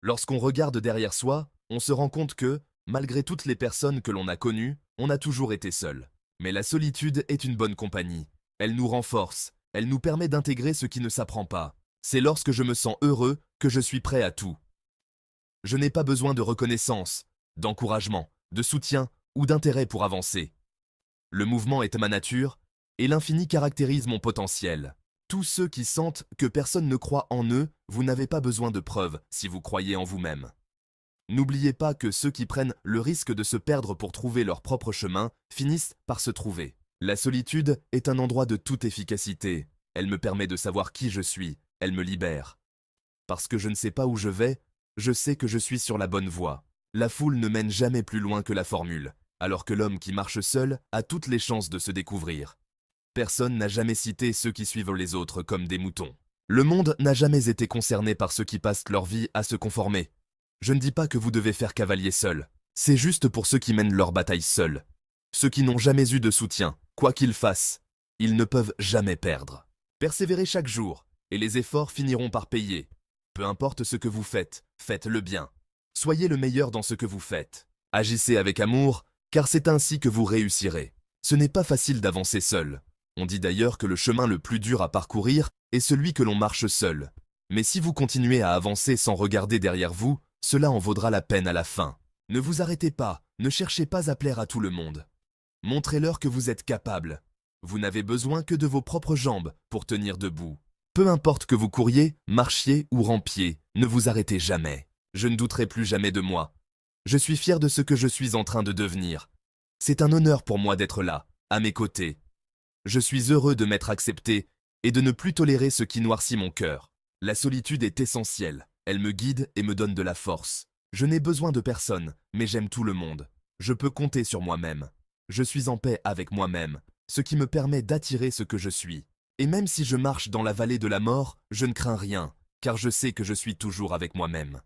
Lorsqu'on regarde derrière soi, on se rend compte que, malgré toutes les personnes que l'on a connues, on a toujours été seul. Mais la solitude est une bonne compagnie. Elle nous renforce, elle nous permet d'intégrer ce qui ne s'apprend pas. C'est lorsque je me sens heureux que je suis prêt à tout. Je n'ai pas besoin de reconnaissance, d'encouragement, de soutien ou d'intérêt pour avancer. Le mouvement est ma nature, et l'infini caractérise mon potentiel. Tous ceux qui sentent que personne ne croit en eux, vous n'avez pas besoin de preuves si vous croyez en vous-même. N'oubliez pas que ceux qui prennent le risque de se perdre pour trouver leur propre chemin finissent par se trouver. La solitude est un endroit de toute efficacité. Elle me permet de savoir qui je suis, elle me libère. Parce que je ne sais pas où je vais, je sais que je suis sur la bonne voie. La foule ne mène jamais plus loin que la formule, alors que l'homme qui marche seul a toutes les chances de se découvrir. Personne n'a jamais cité ceux qui suivent les autres comme des moutons. Le monde n'a jamais été concerné par ceux qui passent leur vie à se conformer. Je ne dis pas que vous devez faire cavalier seul. C'est juste pour ceux qui mènent leur bataille seuls. Ceux qui n'ont jamais eu de soutien, quoi qu'ils fassent, ils ne peuvent jamais perdre. Persévérez chaque jour, et les efforts finiront par payer. Peu importe ce que vous faites, faites-le bien. Soyez le meilleur dans ce que vous faites. Agissez avec amour, car c'est ainsi que vous réussirez. Ce n'est pas facile d'avancer seul. On dit d'ailleurs que le chemin le plus dur à parcourir est celui que l'on marche seul. Mais si vous continuez à avancer sans regarder derrière vous, cela en vaudra la peine à la fin. Ne vous arrêtez pas, ne cherchez pas à plaire à tout le monde. Montrez-leur que vous êtes capable. Vous n'avez besoin que de vos propres jambes pour tenir debout. Peu importe que vous couriez, marchiez ou rampiez, ne vous arrêtez jamais. Je ne douterai plus jamais de moi. Je suis fier de ce que je suis en train de devenir. C'est un honneur pour moi d'être là, à mes côtés. Je suis heureux de m'être accepté et de ne plus tolérer ce qui noircit mon cœur. La solitude est essentielle. Elle me guide et me donne de la force. Je n'ai besoin de personne, mais j'aime tout le monde. Je peux compter sur moi-même. Je suis en paix avec moi-même, ce qui me permet d'attirer ce que je suis. Et même si je marche dans la vallée de la mort, je ne crains rien, car je sais que je suis toujours avec moi-même.